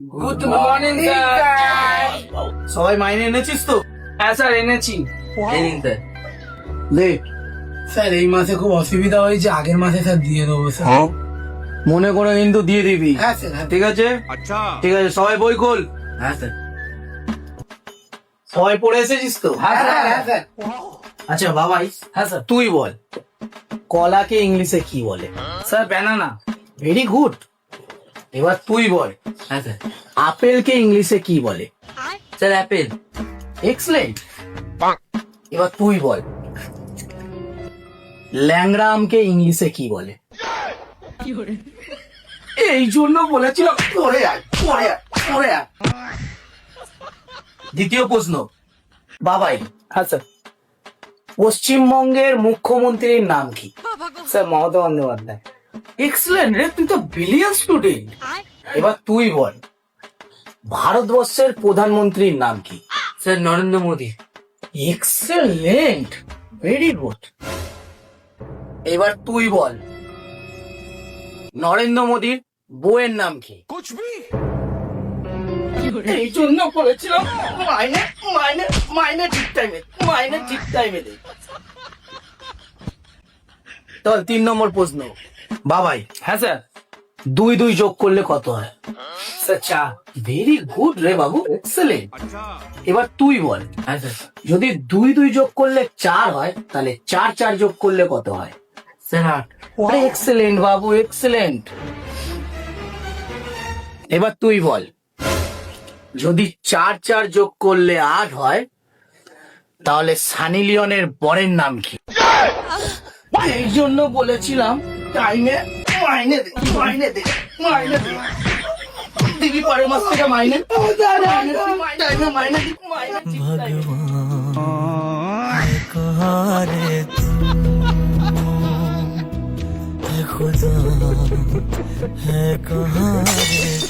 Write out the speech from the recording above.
Good morning sir. সবাই মাইনে এনেছিস তো? হ্যাঁ স্যার এনেছি। এই নিন স্যার। দেখ স্যার এই মাসে খুব অসুবিধা হয়েছে, আগের মাসে স্যার দিয়ে দেবো স্যার। মনে করে কিন্তু দিয়ে দিবি। হ্যাঁ স্যার, হ্যাঁ। ঠিক আছে ঠিক আছে, সবাই বই খোল। হ্যাঁ স্যার। সবাই পড়ে এসেছিস তো? হ্যাঁ স্যার, হ্যাঁ স্যার। আচ্ছা বাবাই, হ্যাঁ স্যার। তুই বল কলাকে ইংলিশে কি বলে? Sir banana. Very good. এবার তুই বল হ্যাঁ স্যার। আপেলকে ইংলিশে কি বলে? Sir Apple. এক্সেলেন্ট। এবার তুই বল ল্যাংড়া আমকে ইংলিশে কি বলে? এই জন্য বলেছিলাম পড়ে আয়, পড়ে আয়, পড়ে আয়। দ্বিতীয় প্রশ্ন বাবাই, হ্যাঁ স্যার। পশ্চিমবঙ্গের মুখ্যমন্ত্রীর নাম কি? স্যার মমতা বন্দ্যোপাধ্যায়। এক্সেলেন্ট রে, তুই তো ব্রিলিয়ান্ট স্টুডেন্ট। এবার তুই বল ভারতবর্ষের প্রধানমন্ত্রীর নাম কি? Sir Narendra Modi. Excellent, very good. এবার তুই বল নরেন্দ্র মোদীর বউয়ের নাম কি? এই জন্য বলেছিলাম মাইনে মাইনে মাইনে ঠিক টাইমে, মাইনে ঠিক টাইমে দে। চল 3 নম্বর প্রশ্ন বাবাই, হ্যাঁ স্যার। 2 যোগ করলে কত হয়? স্যার 4। ভেরি গুড রে বাবু, এক্সেলেন্ট। এবার তুই বল হ্যাঁ স্যার। যদি 2 যোগ করলে 4 হয়, তাহলে 4 যোগ করলে কত হয়? স্যার 8। এক্সেলেন্ট বাবু, এক্সেলেন্ট। এবার তুই বল যদি 4 যোগ করলে 8 হয়, তাহলে সানি লিওনের বরের নাম কি? এই জন্য বলেছিলাম টাইমে মাইনে দে, মাইনে দে, মাইনে দে। দিবি পরের মাস থেকে মাইনে। টাইমে মাইনে দি, মাইনে ঠিক টাইমে। कहाँ रे तू है खुदा है कहाँ रे